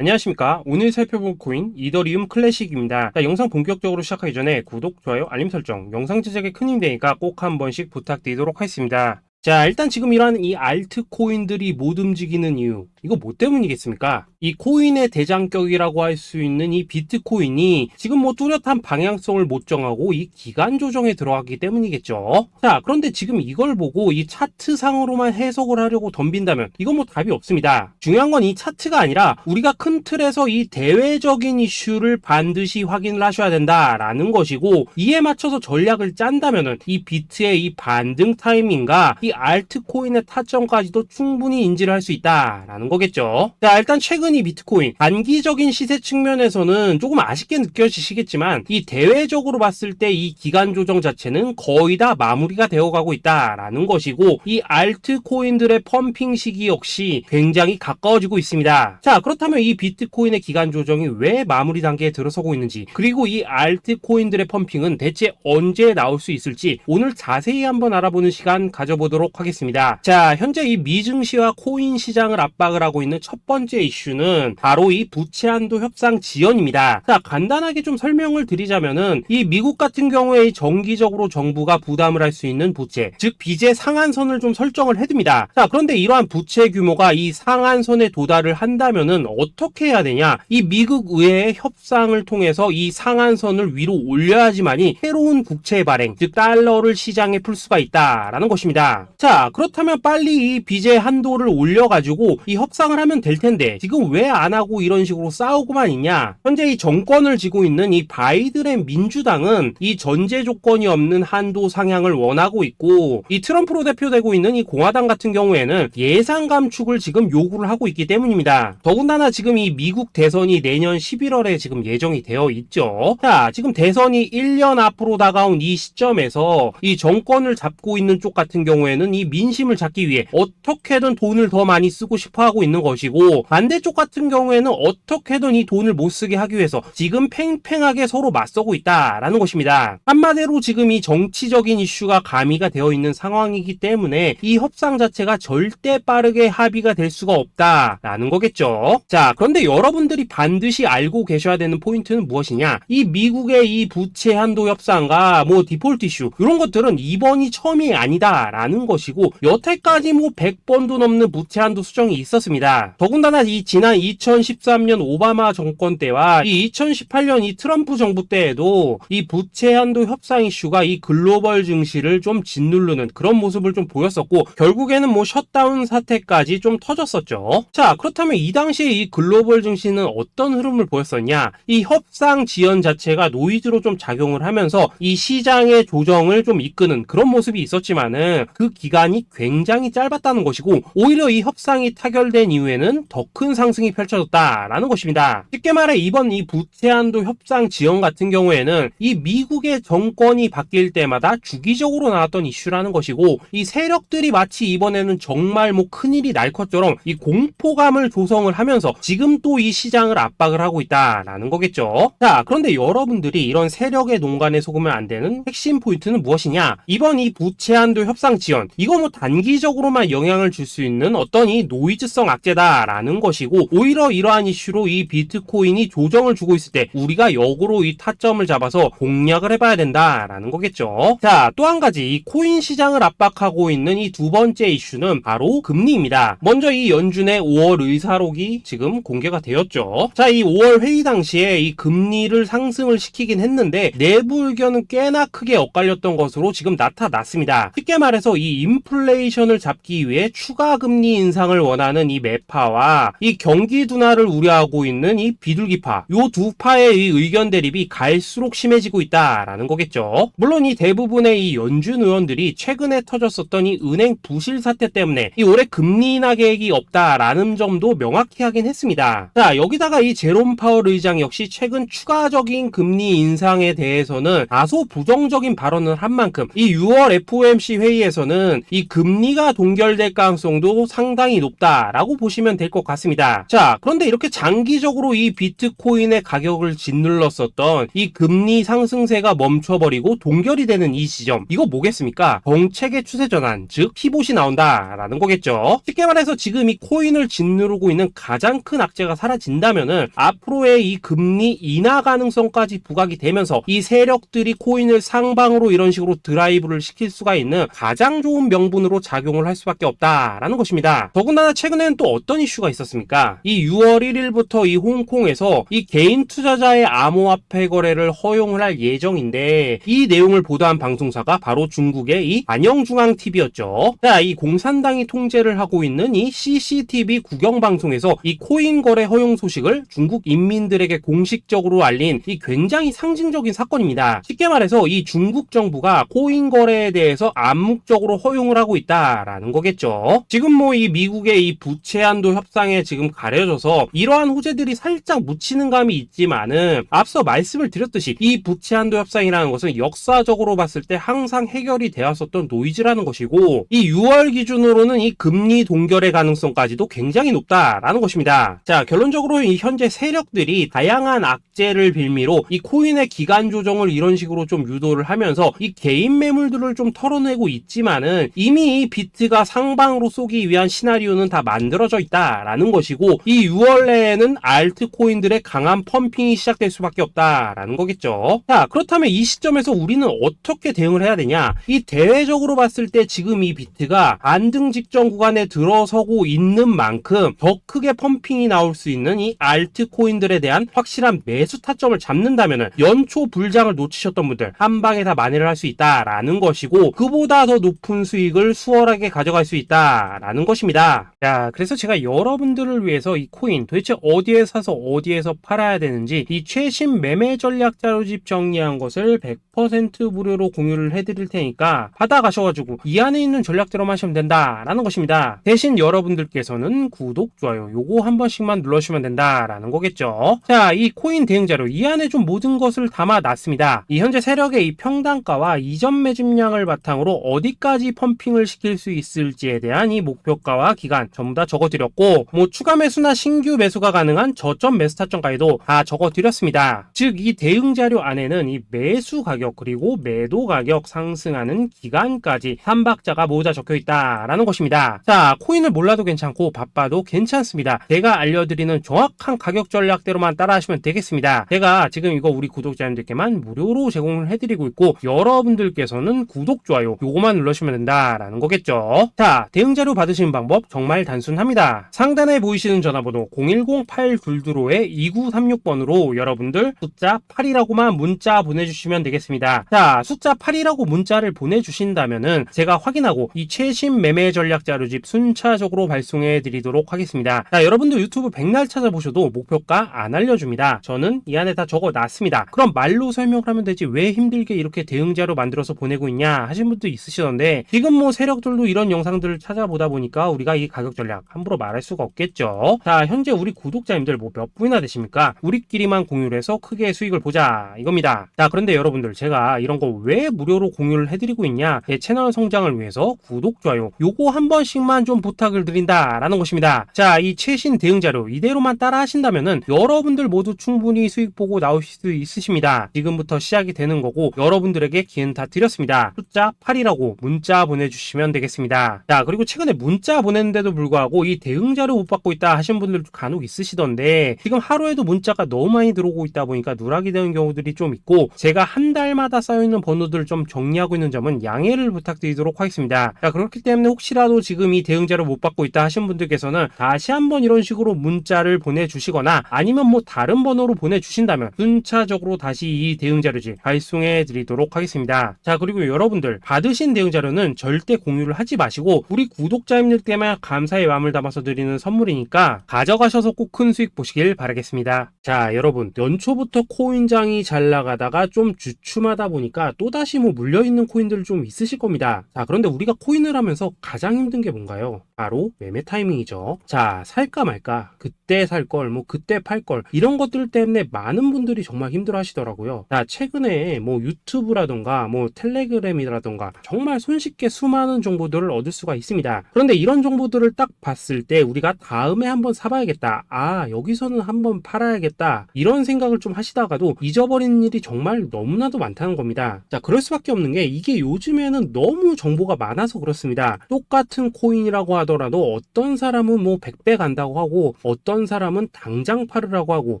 안녕하십니까. 오늘 살펴볼 코인 이더리움 클래식입니다. 자, 영상 본격적으로 시작하기 전에 구독, 좋아요, 알림 설정, 영상 제작에 큰 힘이 되니까 꼭 한 번씩 부탁드리도록 하겠습니다. 자, 일단 지금 이러한 이 알트 코인들이 못 움직이는 이유, 이거 뭐 때문이겠습니까? 이 코인의 대장격이라고 할 수 있는 이 비트코인이 지금 뭐 뚜렷한 방향성을 못 정하고 이 기간 조정에 들어가기 때문이겠죠. 자, 그런데 지금 이걸 보고 이 차트상으로만 해석을 하려고 덤빈다면 이건 뭐 답이 없습니다. 중요한 건 이 차트가 아니라 우리가 큰 틀에서 이 대외적인 이슈를 반드시 확인을 하셔야 된다라는 것이고, 이에 맞춰서 전략을 짠다면은 이 비트의 이 반등 타이밍과 이 알트코인의 타점까지도 충분히 인지를 할 수 있다라는 거겠죠. 자, 일단 최근 이 비트코인 단기적인 시세 측면에서는 조금 아쉽게 느껴지시겠지만 이 대외적으로 봤을 때 이 기간 조정 자체는 거의 다 마무리가 되어가고 있다라는 것이고, 이 알트코인들의 펌핑 시기 역시 굉장히 가까워지고 있습니다. 자, 그렇다면 이 비트코인의 기간 조정이 왜 마무리 단계에 들어서고 있는지, 그리고 이 알트코인들의 펌핑은 대체 언제 나올 수 있을지 오늘 자세히 한번 알아보는 시간 가져보도록 하겠습니다. 자, 현재 이 미증시와 코인 시장을 압박을 하고 있는 첫 번째 이슈는 바로 이 부채 한도 협상 지연입니다. 자, 간단하게 좀 설명을 드리자면은 이 미국 같은 경우에 정기적으로 정부가 부담을 할 수 있는 부채, 즉 빚의 상한선을 좀 설정을 해둡니다. 자, 그런데 이러한 부채 규모가 이 상한선에 도달을 한다면은 어떻게 해야 되냐? 이 미국 의회의 협상을 통해서 이 상한선을 위로 올려야지만이 새로운 국채 발행, 즉 달러를 시장에 풀 수가 있다라는 것입니다. 자, 그렇다면 빨리 이 빚의 한도를 올려가지고 이 협상을 하면 될 텐데 지금 왜 안 하고 이런 식으로 싸우고만 있냐? 현재 이 정권을 쥐고 있는 이 바이든의 민주당은 이 전제 조건이 없는 한도 상향을 원하고 있고, 이 트럼프로 대표되고 있는 이 공화당 같은 경우에는 예산 감축을 지금 요구를 하고 있기 때문입니다. 더군다나 지금 이 미국 대선이 내년 11월에 지금 예정이 되어 있죠. 자, 지금 대선이 1년 앞으로 다가온 이 시점에서 이 정권을 잡고 있는 쪽 같은 경우에는 이 민심을 잡기 위해 어떻게든 돈을 더 많이 쓰고 싶어 하고 있는 것이고, 반대쪽 같은 경우에는 어떻게든 이 돈을 못 쓰게 하기 위해서 지금 팽팽하게 서로 맞서고 있다라는 것입니다. 한마디로 지금 이 정치적인 이슈가 가미가 되어 있는 상황이기 때문에 이 협상 자체가 절대 빠르게 합의가 될 수가 없다라는 거겠죠. 자, 그런데 여러분들이 반드시 알고 계셔야 되는 포인트는 무엇이냐? 이 미국의 이 부채 한도 협상과 뭐 디폴트 이슈, 이런 것들은 이번이 처음이 아니다라는 것이고, 여태까지 뭐 100번도 넘는 부채 한도 수정이 있었습니다. 더군다나 이 지난 2013년 오바마 정권 때와 이 2018년 이 트럼프 정부 때에도 이 부채 한도 협상 이슈가 이 글로벌 증시를 좀 짓누르는 그런 모습을 좀 보였었고, 결국에는 뭐 셧다운 사태까지 좀 터졌었죠. 자, 그렇다면 이 당시에 이 글로벌 증시는 어떤 흐름을 보였었냐? 이 협상 지연 자체가 노이즈로 좀 작용을 하면서 이 시장의 조정을 좀 이끄는 그런 모습이 있었지만은 그 기간이 굉장히 짧았다는 것이고, 오히려 이 협상이 타결된 이후에는 더 큰 상승이 펼쳐졌다라는 것입니다. 쉽게 말해 이번 이 부채 한도 협상 지연 같은 경우에는 이 미국의 정권이 바뀔 때마다 주기적으로 나왔던 이슈라는 것이고, 이 세력들이 마치 이번에는 정말 뭐 큰일이 날 것처럼 이 공포감을 조성을 하면서 지금 또 이 시장을 압박을 하고 있다라는 거겠죠. 자, 그런데 여러분들이 이런 세력의 농간에 속으면 안 되는 핵심 포인트는 무엇이냐? 이번 이 부채 한도 협상 지연, 이거 뭐 단기적으로만 영향을 줄 수 있는 어떤 이 노이즈성 악재다라는 것이고, 오히려 이러한 이슈로 이 비트코인이 조정을 주고 있을 때 우리가 역으로 이 타점을 잡아서 공략을 해봐야 된다라는 거겠죠. 자, 또 한 가지 이 코인 시장을 압박하고 있는 이 두 번째 이슈는 바로 금리입니다. 먼저 이 연준의 5월 의사록이 지금 공개가 되었죠. 자, 이 5월 회의 당시에 이 금리를 상승을 시키긴 했는데 내부 의견은 꽤나 크게 엇갈렸던 것으로 지금 나타났습니다. 쉽게 말해서 이 인플레이션을 잡기 위해 추가 금리 인상을 원하는 이 매파와 이 경기 둔화를 우려하고 있는 이 비둘기파, 요 두 파의 이 의견 대립이 갈수록 심해지고 있다라는 거겠죠. 물론 이 대부분의 이 연준 의원들이 최근에 터졌었던 이 은행 부실 사태 때문에 이 올해 금리 인하 계획이 없다라는 점도 명확히 하긴 했습니다. 자, 여기다가 이 제롬 파월 의장 역시 최근 추가적인 금리 인상에 대해서는 다소 부정적인 발언을 한 만큼 이 6월 FOMC 회의에서는 이 금리가 동결될 가능성도 상당히 높다라고 라고 보시면 될 것 같습니다. 자, 그런데 이렇게 장기적으로 이 비트코인의 가격을 짓눌렀었던 이 금리 상승세가 멈춰버리고 동결이 되는 이 시점, 이거 뭐겠습니까? 정책의 추세 전환, 즉 피봇이 나온다라는 거겠죠. 쉽게 말해서 지금 이 코인을 짓누르고 있는 가장 큰 악재가 사라진다면은 앞으로의 이 금리 인하 가능성까지 부각이 되면서 이 세력들이 코인을 상방으로 이런 식으로 드라이브를 시킬 수가 있는 가장 좋은 명분으로 작용을 할 수밖에 없다라는 것입니다. 더군다나 최근에는 또 어떤 이슈가 있었습니까? 이 6월 1일부터 이 홍콩에서 이 개인 투자자의 암호화폐 거래를 허용을 할 예정인데, 이 내용을 보도한 방송사가 바로 중국의 이 안영중앙TV였죠. 자, 이 공산당이 통제를 하고 있는 이 CCTV 국영방송에서 이 코인 거래 허용 소식을 중국 인민들에게 공식적으로 알린 이 굉장히 상징적인 사건입니다. 쉽게 말해서 이 중국 정부가 코인 거래에 대해서 암묵적으로 허용을 하고 있다라는 거겠죠. 지금 뭐 이 미국의 이 부채 한도 협상에 지금 가려져서 이러한 호재들이 살짝 묻히는 감이 있지만은, 앞서 말씀을 드렸듯이 이 부채 한도 협상이라는 것은 역사적으로 봤을 때 항상 해결이 되었었던 노이즈라는 것이고, 이 6월 기준으로는 이 금리 동결의 가능성까지도 굉장히 높다라는 것입니다. 자, 결론적으로 이 현재 세력들이 다양한 악재를 빌미로 이 코인의 기간 조정을 이런 식으로 좀 유도를 하면서 이 개인 매물들을 좀 털어내고 있지만은, 이미 이 비트가 상방으로 쏘기 위한 시나리오는 다 만들어져 있다라는 것이고, 이 6월 내에는 알트코인들의 강한 펌핑이 시작될 수밖에 없다라는 거겠죠. 자, 그렇다면 이 시점에서 우리는 어떻게 대응을 해야 되냐? 이 대외적으로 봤을 때 지금 이 비트가 안등 직전 구간에 들어서고 있는 만큼 더 크게 펌핑이 나올 수 있는 이 알트코인들에 대한 확실한 매수 타점을 잡는다면은 연초 불장을 놓치셨던 분들 한 방에 다 만회를 할 수 있다라는 것이고, 그보다 더 높은 수익을 수월하게 가져갈 수 있다라는 것입니다. 자, 그래서 제가 여러분들을 위해서 이 코인 도대체 어디에 사서 어디에서 팔아야 되는지 이 최신 매매 전략 자료집 정리한 것을 100% 무료로 공유를 해드릴 테니까 받아가셔가지고 이 안에 있는 전략대로만 하시면 된다라는 것입니다. 대신 여러분들께서는 구독, 좋아요 요거 한 번씩만 눌러주시면 된다라는 거겠죠. 자, 이 코인 대응 자료 이 안에 좀 모든 것을 담아놨습니다. 이 현재 세력의 이 평단가와 이전 매집량을 바탕으로 어디까지 펌핑을 시킬 수 있을지에 대한 이 목표가와 기간 전부 다 적어드렸고, 뭐 추가 매수나 신규 매수가 가능한 저점 매수 타점까지도 다 적어드렸습니다. 즉 이 대응 자료 안에는 이 매수 가격 그리고 매도 가격 상승하는 기간까지 3박자가 모두 다 적혀있다라는 것입니다. 자, 코인을 몰라도 괜찮고 바빠도 괜찮습니다. 제가 알려드리는 정확한 가격 전략대로만 따라하시면 되겠습니다. 제가 지금 이거 우리 구독자님들께만 무료로 제공을 해드리고 있고, 여러분들께서는 구독, 좋아요 요거만 눌러주시면 된다라는 거겠죠. 자, 대응 자료 받으시는 방법 정말 단순합니다. 상단에 보이시는 전화번호 010-822-2936번으로 여러분들 숫자 8이라고만 문자 보내주시면 되겠습니다. 자, 숫자 8이라고 문자를 보내주신다면은 제가 확인하고 이 최신 매매 전략 자료집 순차적으로 발송해 드리도록 하겠습니다. 자, 여러분들 유튜브 백날 찾아보셔도 목표가 안 알려줍니다. 저는 이 안에 다 적어놨습니다. 그럼 말로 설명을 하면 되지 왜 힘들게 이렇게 대응 자료 만들어서 보내고 있냐 하신 분도 있으시던데, 지금 뭐 세력들도 이런 영상들을 찾아보다 보니까 우리가 이 가격 전략 함부로 말할 수가 없겠죠. 자, 현재 우리 구독자님들 뭐 몇 분이나 되십니까? 우리끼리만 공유를 해서 크게 수익을 보자 이겁니다. 자, 그런데 여러분들 제가 이런 거 왜 무료로 공유를 해드리고 있냐? 제 채널 성장을 위해서 구독, 좋아요 요거 한 번씩만 좀 부탁을 드린다라는 것입니다. 자, 이 최신 대응 자료 이대로만 따라 하신다면은 여러분들 모두 충분히 수익 보고 나오실 수 있으십니다. 지금부터 시작이 되는 거고, 여러분들에게 기회는 다 드렸습니다. 숫자 8이라고 문자 보내주시면 되겠습니다. 자, 그리고 최근에 문자 보냈는데도 불구하고 이 대응 자료 못 받고 있다 하신 분들도 간혹 있으시던데, 지금 하루에도 문자가 너무 많이 들어오고 있다 보니까 누락이 되는 경우들이 좀 있고, 제가 한 달마다 쌓여있는 번호들을 좀 정리하고 있는 점은 양해를 부탁드리도록 하겠습니다. 자, 그렇기 때문에 혹시라도 지금 이 대응 자료 못 받고 있다 하신 분들께서는 다시 한번 이런 식으로 문자를 보내주시거나 아니면 뭐 다른 번호로 보내주신다면 순차적으로 다시 이 대응 자료집 발송해 드리도록 하겠습니다. 자, 그리고 여러분들 받으신 대응 자료는 절대 공유를 하지 마시고 우리 구독자님들께만 감사의 마음을 담아서 드리는 선물이니까 가져가셔서 꼭 큰 수익 보시길 바라겠습니다. 자, 여러분 연초부터 코인장이 잘 나가다가 좀 주춤하다 보니까 또다시 뭐 물려있는 코인들 좀 있으실 겁니다. 자, 그런데 우리가 코인을 하면서 가장 힘든 게 뭔가요? 바로 매매 타이밍이죠. 자, 살까 말까, 그때 살 걸, 뭐 그때 팔 걸, 이런 것들 때문에 많은 분들이 정말 힘들어 하시더라고요. 자, 최근에 뭐 유튜브라던가 뭐 텔레그램이라던가 정말 손쉽게 수많은 정보들을 얻을 수가 있습니다. 그런데 이런 정보들을 딱 봤을 때 우리가 다음에 한번 사봐야겠다. 여기서는 한번 팔아야겠다. 이런 생각을 좀 하시다가도 잊어버리는 일이 정말 너무나도 많다는 겁니다. 자, 그럴 수밖에 없는 게 이게 요즘에는 너무 정보가 많아서 그렇습니다. 똑같은 코인이라고 하더라도 어떤 사람은 뭐 100배 간다고 하고 어떤 사람은 당장 팔으라고 하고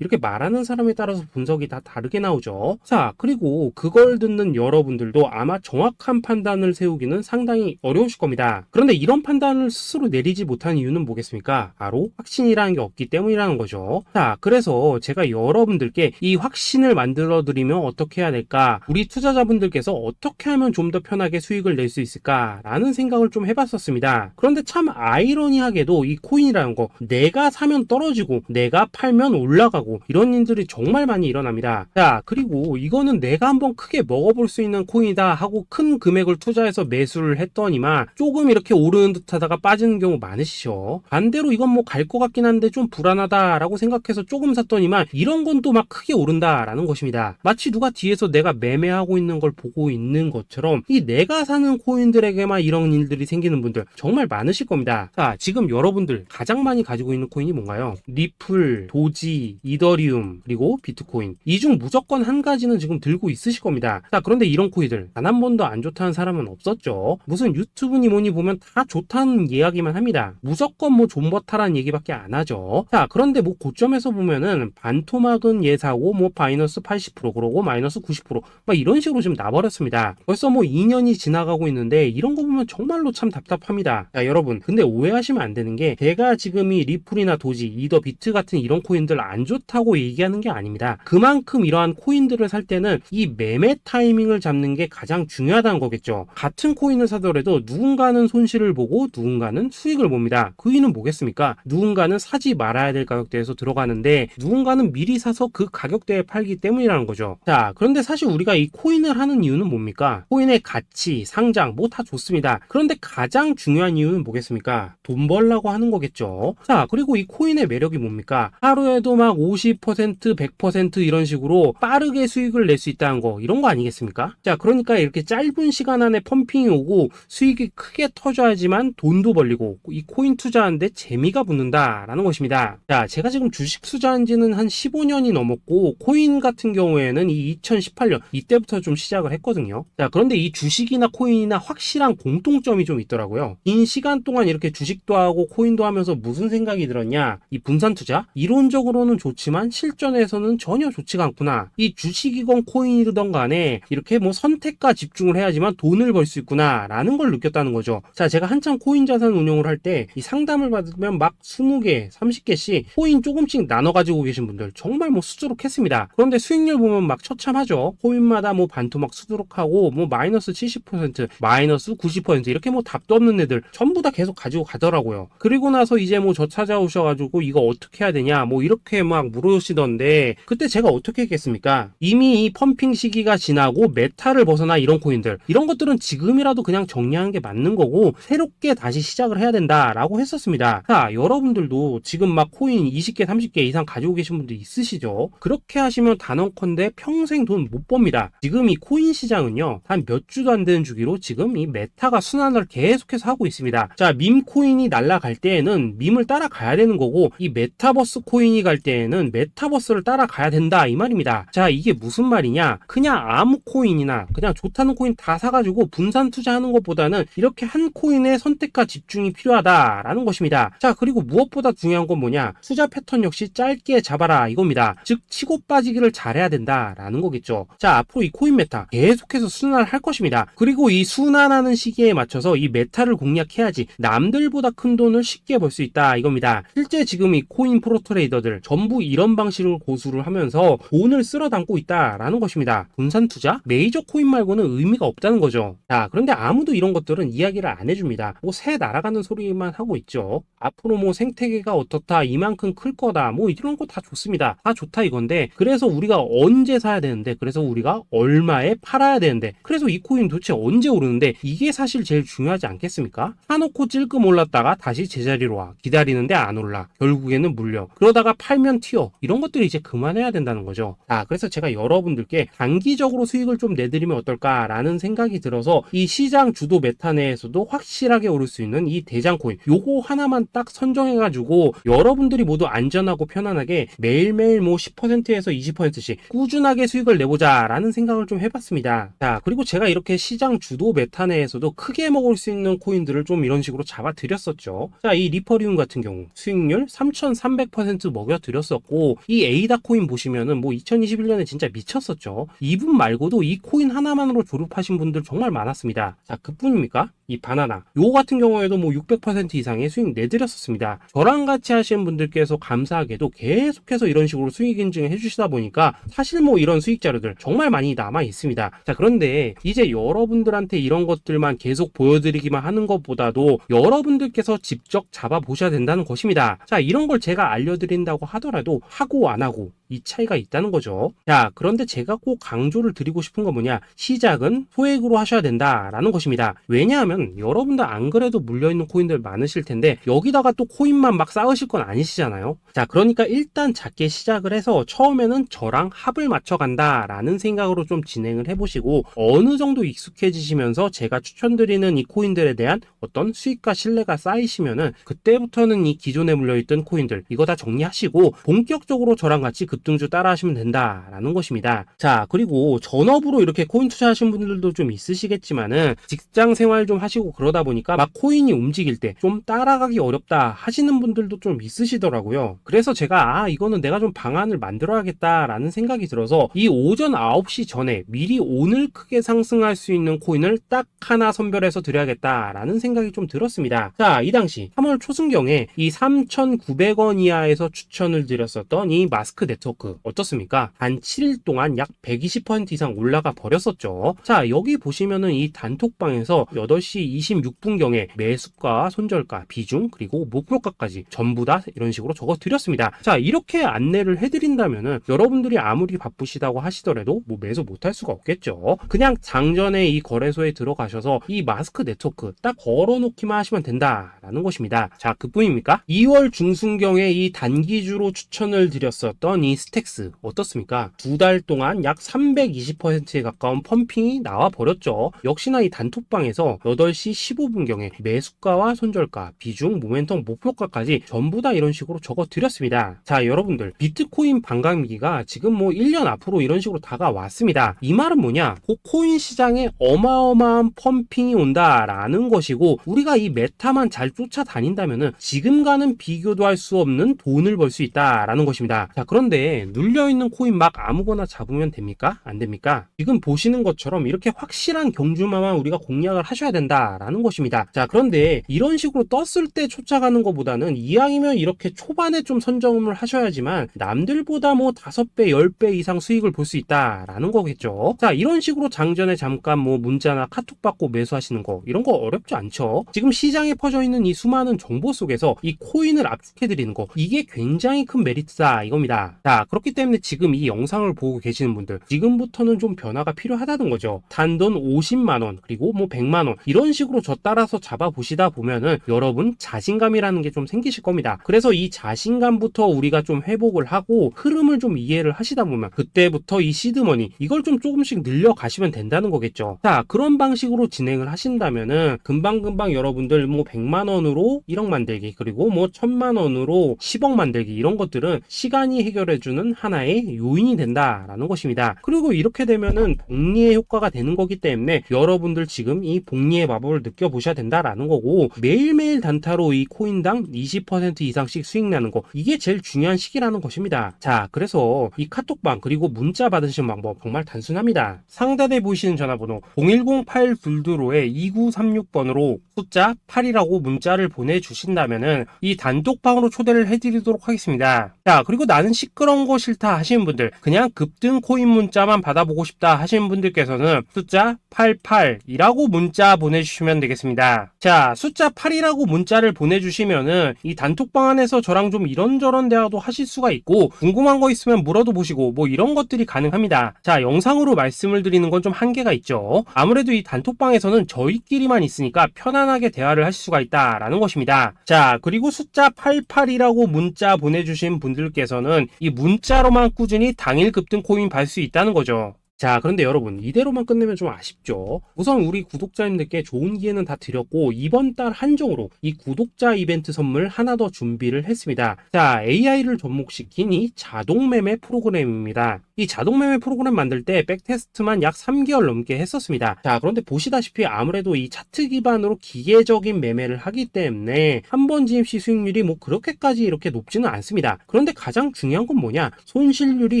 이렇게 말하는 사람에 따라서 분석이 다 다르게 나오죠. 자, 그리고 그걸 듣는 여러분들도 아마 정확한 판단을 세우기는 상당히 어려우실 겁니다. 그런데 이런 판단을 스스로 내리지 못한 이유는 뭐겠습니까? 바로 확신이라는 게 없기 때문이라는 거죠. 자, 그래서 제가 여러분들께 이 확신을 만들어 드리면 어떻게 해야 될까? 우리 투자자분들께서 어떻게 하면 좀 더 편하게 수익을 낼 수 있을까라는 생각을 좀 해봤었습니다. 그런데 참 아이러니하게도 이 코인이라는 거 내가 사면 떨어지고 내가 팔면 올라가고 이런 일들이 정말 많이 일어납니다. 자, 그리고 이거는 내가 한번 크게 먹어볼 수 있는 코인이다 하고 큰 금액을 투자해서 매수를 했더니만 조금 이렇게 오르는 듯 하다가 빠지는 경우 많으시죠. 반대로 이건 뭐 갈 것 같긴 한데 좀 불안하다라고 생각해서 조금 샀더니만 이런 건 또 막 크게 오른다라는 것입니다. 마치 누가 뒤에서 내가 매매하고 있는 걸 보고 있는 것처럼 이 내가 사는 코인들에게만 이런 일들이 생기는 분들 정말 많으실 겁니다. 자, 지금 여러분들 가장 많이 가지고 있는 코인이 뭔가요? 리플, 도지, 이더리움, 그리고 비트코인. 이 중 무조건 한 가지는 지금 들고 있으실 겁니다. 자, 그런데 이런 코인들 단 한 번도 안 좋다는 사람은 없었죠. 무슨 유튜브니 뭐니 보면 다 좋다는 이야기만 합니다. 무조건 뭐 존버타라는 얘기밖에 안 하죠. 자, 그런데 뭐 고점에서 보면은 반토막은 예사고 뭐 마이너스 80% 그러고 마이너스 90%막 이런 식으로 지금 나버렸습니다. 벌써 뭐 2년이 지나가고 있는데 이런 거 보면 정말로 참 답답합니다. 자, 여러분 근데 오해하시면 안 되는 게 제가 지금 이 리플이나 도지, 이더, 비트 같은 이런 코인들 안 좋다고 얘기하는 게 아닙니다. 그만큼 이러한 코인들을 살 때는 이 매매 타이밍을 잡는 게 가장 중요하다는 거겠죠. 같은 코인을 사더라도 누군가는 손실을 보고 누군가는 수익을 봅니다. 그 이유는 뭐겠습니까? 누군가는 사지 말아야 될 가격대에서 들어가는데 누군가는 미리 사서 그 가격대에 팔기 때문이라는 거죠. 자, 그런데 사실 우리가 이 코인을 하는 이유는 뭡니까? 코인의 가치, 상장 뭐 다 좋습니다. 그런데 가장 중요한 이유는 뭐겠습니까? 돈 벌라고 하는 거겠죠. 자, 그리고 이 코인의 매력이 뭡니까? 하루에도 막 50%, 100% 이런 식으로 빠르게 수익을 낼 수 있다는 거, 이런 거 아니겠습니까? 자, 그러니까 이렇게 짧은 시간 안에 펌핑이 오고 수익이 크게 터져야지만 돈도 벌리고 이 코인 투자하는데 재미가 붙는다라는 것입니다. 자, 제가 지금 주식 투자한 지는 한 15년이 넘었고 코인 같은 경우에는 이 2018년 이때부터 좀 시작을 했거든요. 자, 그런데 이 주식이나 코인이나 확실한 공통점이 좀 있더라고요. 긴 시간 동안 이렇게 주식도 하고 코인도 하면서 무슨 생각이 들었냐? 이 분산 투자? 이론적으로는 좋지만 실전에서는 전혀 좋지가 않구나. 이 주식이건 코인이든 간에 이렇게 뭐 선택과 집중을 해야지만 돈을 벌 수 있구나 라는 걸 느꼈다는 거죠. 자, 제가 한참 코인 자산 운용을 할 때 이 상담을 받으면 막 20개, 30개씩 코인 조금씩 나눠 가지고 계신 분들 정말 뭐 수두룩했습니다. 그런데 수익률 보면 막 처참하죠. 코인마다 뭐 반토막 수두룩하고 뭐 마이너스 70%, 마이너스 90% 이렇게 뭐 답도 없는 애들 전부 다 계속 가지고 가더라고요. 그리고 나서 이제 뭐 저 찾아오셔가지고 이거 어떻게 해야 되냐 뭐 이렇게 막 물으시던데 그때 제가 어떻게 했겠습니까? 이미 이 펌핑 시기가 지나고 메타를 벗어나 이런 코인들 이런 것들은 지금이라도 그냥 정리하는 게 맞는 거고 새롭게 다시 시작을 해야 된다라고 했었습니다. 자, 여러분들도 지금 막 코인 20개, 30개 이상 가지고 계신 분들 있으시죠? 그렇게 하시면 단언컨대 평생 돈 못 법니다. 지금 이 코인 시장은요 한 몇 주도 안 되는 주기로 지금 이 메타가 순환을 계속해서 하고 있습니다. 자, 밈 코인이 날아갈 때에는 밈을 따라가야 되는 거고 이 메타버스 코인이 갈 때에는 메타버스를 따라가야 된다 이 말입니다. 자, 이게 무슨 말이냐? 그냥 아무 코인이나 그냥 좋다는 코인 다 사가지고 분산 투자하는 것보다는 이렇게 한 코인에 선택과 집중이 필요하다라는 것입니다. 자, 그리고 무엇보다 중요한 건 뭐냐? 투자 패턴 역시 짧게 잡아라 이겁니다. 즉 치고 빠지기를 잘해야 된다라는 거겠죠. 자, 앞으로 이 코인 메타 계속해서 순환을 할 것입니다. 그리고 이 순환하는 시기에 맞춰서 이 메타를 공략해야지 남들보다 큰 돈을 쉽게 벌 수 있다 이겁니다. 실제 지금 이 코인 프로 트레이더들 전부 이런 방식으로 고수를 하면서 돈을 쓸어 담고 있다라는 것입니다. 분산 투자? 메이저 코인 말고는 의미가 없다는 거죠. 자, 그런데 아무도 이런 것들은 이야기를 안 해줍니다. 뭐 새 날아가는 소리만 하고 있죠. 앞으로 뭐 생태계가 어떻다, 이만큼 클 거다, 뭐 이런 거 다 좋습니다. 다 좋다 이건데 그래서 우리가 언제 사야 되는데 그래서 우리가 얼마에 팔아야 되는데 그래서 이 코인 도대체 언제 오르는데 이게 사실 제일 중요하지 않겠습니까? 사놓고 찔끔 올랐다가 다시 제자리로 와 기다리는데 안 올라 결국에는 물려 그러다가 팔면 튀어 이런 것들이 이제 그만해야 된다는 거죠. 자, 그래서 제가 여러분들께 단기적으로 수익을 좀 내드리면 어떨까라는 생각이 들어서 이 시장 주도 메타 내에서도 확실하게 오를 수 있는 이 대장 코인 요거 하나만 딱 선정해가지고 여러분들이 모두 안전하고 편안하게 매일매일 뭐 10%에서 20%씩 꾸준하게 수익을 내보자 라는 생각을 좀 해봤습니다. 자, 그리고 제가 이렇게 시장 주도 메타 내에서도 크게 먹을 수 있는 코인들을 좀 이런 식으로 잡아드렸었죠. 자, 이 리퍼리움 같은 경우 수익률 3300% 먹여드렸었고, 이 에이다 코인 보시면은 뭐 2021년에 진짜 미쳤었죠. 이분 말고도 이 코인 하나만으로 졸업하신 분들 정말 많았습니다. 자, 그뿐입니까? 이 바나나 요 같은 경우에도 뭐 600% 이상의 수익 내드렸었습니다. 저랑 같이 하시는 분들께서 감사하게도 계속해서 이런 식으로 수익 인증을 해주시다 보니까 사실 뭐 이런 수익 자료들 정말 많이 남아 있습니다. 자, 그런데 이제 여러분들한테 이런 것들만 계속 보여드리기만 하는 것보다도 여러분들께서 직접 잡아 보셔야 된다는 것입니다. 자, 이런 걸 제가 알려드린다고 하더라도 하고 안 하고 이 차이가 있다는 거죠. 자, 그런데 제가 꼭 강조를 드리고 싶은 건 뭐냐, 시작은 소액으로 하셔야 된다라는 것입니다. 왜냐하면 여러분들 안 그래도 물려있는 코인들 많으실 텐데 여기다가 또 코인만 막 쌓으실 건 아니시잖아요. 자, 그러니까 일단 작게 시작을 해서 처음에는 저랑 합을 맞춰 간다라는 생각으로 좀 진행을 해보시고, 어느 정도 익숙해지시면서 제가 추천드리는 이 코인들에 대한 어떤 수익과 신뢰가 쌓이시면은 그때부터는 이 기존에 물려있던 코인들 이거 다 정리하시고 본격적으로 저랑 같이 급등주 따라 하시면 된다라는 것입니다. 자, 그리고 전업으로 이렇게 코인 투자하신 분들도 좀 있으시겠지만은 직장 생활 좀 하시고 그러다 보니까 막 코인이 움직일 때 좀 따라가기 어렵다 하시는 분들도 좀 있으시더라고요. 그래서 제가 이거는 내가 좀 방안을 만들어야겠다라는 생각이 들어서 이 오전 9시 전에 미리 오늘 크게 상승할 수 있는 코인을 딱 하나 선별해서 드려야겠다라는 생각이 좀 들었습니다. 자, 이 당시 3월 초순경에 이 3,900원 이하에서 추천을 드렸었던 이 마스크 네트워크 어떻습니까? 단 7일 동안 약 120% 이상 올라가 버렸었죠. 자, 여기 보시면은 이 단톡방에서 8시 26분경에 매수가, 손절가, 비중, 그리고 목표가까지 전부 다 이런 식으로 적어 드렸습니다. 자, 이렇게 안내를 해드린다면은 여러분들이 아무리 바쁘시다고 하시더라도 뭐 매수 못할 수가 없겠죠. 그냥 장전에 이 거래소에 들어가셔서 이 마스크 네트워크 딱 걸어놓기만 하시면 된다라는 것입니다. 자, 그뿐입니까? 2월 중순경에 이 단기주로 추천을 드렸었던 이 스택스 어떻습니까? 2달 동안 약 320%에 가까운 펌핑이 나와 버렸죠. 역시나 이 단톡방에서 8시 15분경에 매수가와 손절가, 비중, 모멘텀, 목표가까지 전부 다 이런 식으로 적어 드렸습니다. 자, 여러분들 비트코인 반감기가 지금 뭐 1년 앞으로 이런 식으로 다가왔습니다. 이 말은 뭐냐? 코인 시장에 어마어마한 펌핑이 온다라는 것이고, 우리가 이 메타만 잘 쫓아다닌다면은 지금과는 비교도 할 수 없는 돈을 벌 수 있다라는 것입니다. 자, 그런데 눌려있는 코인 막 아무거나 잡으면 됩니까? 안 됩니까? 지금 보시는 것처럼 이렇게 확실한 경주마만 우리가 공략을 하셔야 된다라는 것입니다. 자, 그런데 이런 식으로 떴을 때 쫓아가는 것보다는 이왕이면 이렇게 초반에 좀 선점을 하셔야지만 남들보다 뭐 5배, 10배 이상 수익을 볼 수 있다라는 거겠죠. 자, 이런 식으로 장전에 잠깐 뭐 문자나 카톡 받고 매수하시는 거 이런 거 어렵지 않죠. 지금 시장에 퍼져 있는 이 수많은 정보 속에서 이 코인을 압축해드리는 거, 이게 굉장히 큰 메리트다 이겁니다. 자, 그렇기 때문에 지금 이 영상을 보고 계시는 분들 지금부터는 좀 변화가 필요하다는 거죠. 단돈 50만원 그리고 뭐 100만원 이런 식으로 저 따라서 잡아보시다 보면은 여러분 자신감이라는 게 좀 생기실 겁니다. 그래서 이 자신감부터 우리가 좀 회복을 하고 흐름을 좀 이해를 하시다 보면 그때부터 이 시드머니 이걸 좀 조금씩 늘려가시면 된다는 거겠죠. 자, 그런 방식으로 진행을 하신다면은 금방금방 여러분들 뭐 100만원으로 1억 만들기 그리고 뭐 1000만원으로 10억 만들기 이런 것들은 시간이 해결해주는 하나의 요인이 된다라는 것입니다. 그리고 이렇게 되면은 복리의 효과가 되는 거기 때문에 여러분들 지금 이 복리의 마법을 느껴보셔야 된다라는 거고, 매일매일 단타로 이 코인당 20% 이상씩 수익 나는 거, 이게 제일 중요한 시기라는 것입니다. 자, 그래서 이 카톡방 그리고 문자 받으시는 방법 정말 단순합니다. 상단에 보이시는 전화번호 010-822-2936번으로 숫자 8이라고 문자를 보내주신다면은 이 단톡방으로 초대를 해드리도록 하겠습니다. 자, 그리고 나는 시끄러운 거 싫다 하시는 분들, 그냥 급등 코인 문자만 받아보고 싶다 하시는 분들께서는 숫자 88이라고 문자 보내주시면 되겠습니다. 자, 숫자 8이라고 문자를 보내주시면은 이 단톡방 안에서 저랑 좀 이런저런 대화도 하실 수가 있고, 궁금한 거 있으면 물어도 보시고 뭐 이런 것들이 가능합니다. 자, 영상으로 말씀을 드리는 건 좀 한계가 있죠. 아무래도 이 단톡방에서는 저희끼리만 있으니까 편안하게 대화를 하실 수가 있다라는 것입니다. 자, 그리고 숫자 88이라고 문자 보내주신 분들께서는 이 문자로만 꾸준히 당일 급등 코인 받을 수 있다는 거죠. 자, 그런데 여러분, 이대로만 끝내면 좀 아쉽죠? 우선 우리 구독자님들께 좋은 기회는 다 드렸고, 이번 달 한정으로 이 구독자 이벤트 선물 하나 더 준비를 했습니다. 자, AI를 접목시킨 이 자동 매매 프로그램입니다. 이 자동 매매 프로그램 만들 때 백테스트만 약 3개월 넘게 했었습니다. 자, 그런데 보시다시피 아무래도 이 차트 기반으로 기계적인 매매를 하기 때문에 한 번 진입 시 수익률이 뭐 그렇게까지 이렇게 높지는 않습니다. 그런데 가장 중요한 건 뭐냐? 손실률이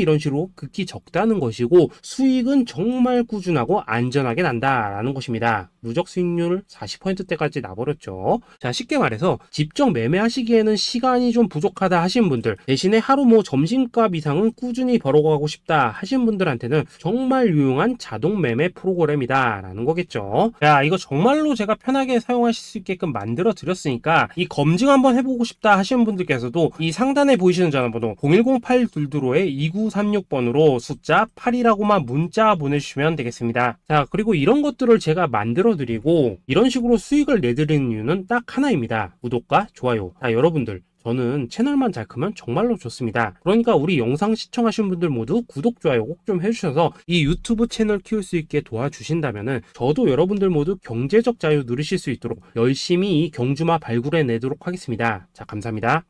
이런 식으로 극히 적다는 것이고, 수익은 정말 꾸준하고 안전하게 난다라는 것입니다. 누적 수익률 40%대까지 나버렸죠. 자, 쉽게 말해서 직접 매매하시기에는 시간이 좀 부족하다 하시는 분들, 대신에 하루 뭐 점심값 이상은 꾸준히 벌어가고 싶다 하시는 분들한테는 정말 유용한 자동 매매 프로그램이다라는 거겠죠. 자, 이거 정말로 제가 편하게 사용하실 수 있게끔 만들어 드렸으니까 이 검증 한번 해보고 싶다 하시는 분들께서도 이 상단에 보이시는 전화번호 010-822-2936번으로 숫자 8이라고만 문자 보내주시면 되겠습니다. 자, 그리고 이런 것들을 제가 만들어 드리고 이런 식으로 수익을 내드리는 이유는 딱 하나입니다. 구독과 좋아요. 자, 여러분들, 저는 채널만 잘 크면 정말로 좋습니다. 그러니까 우리 영상 시청하신 분들 모두 구독, 좋아요 꼭 좀 해주셔서 이 유튜브 채널 키울 수 있게 도와주신다면은 저도 여러분들 모두 경제적 자유 누리실 수 있도록 열심히 이 경주마 발굴해 내도록 하겠습니다. 자, 감사합니다.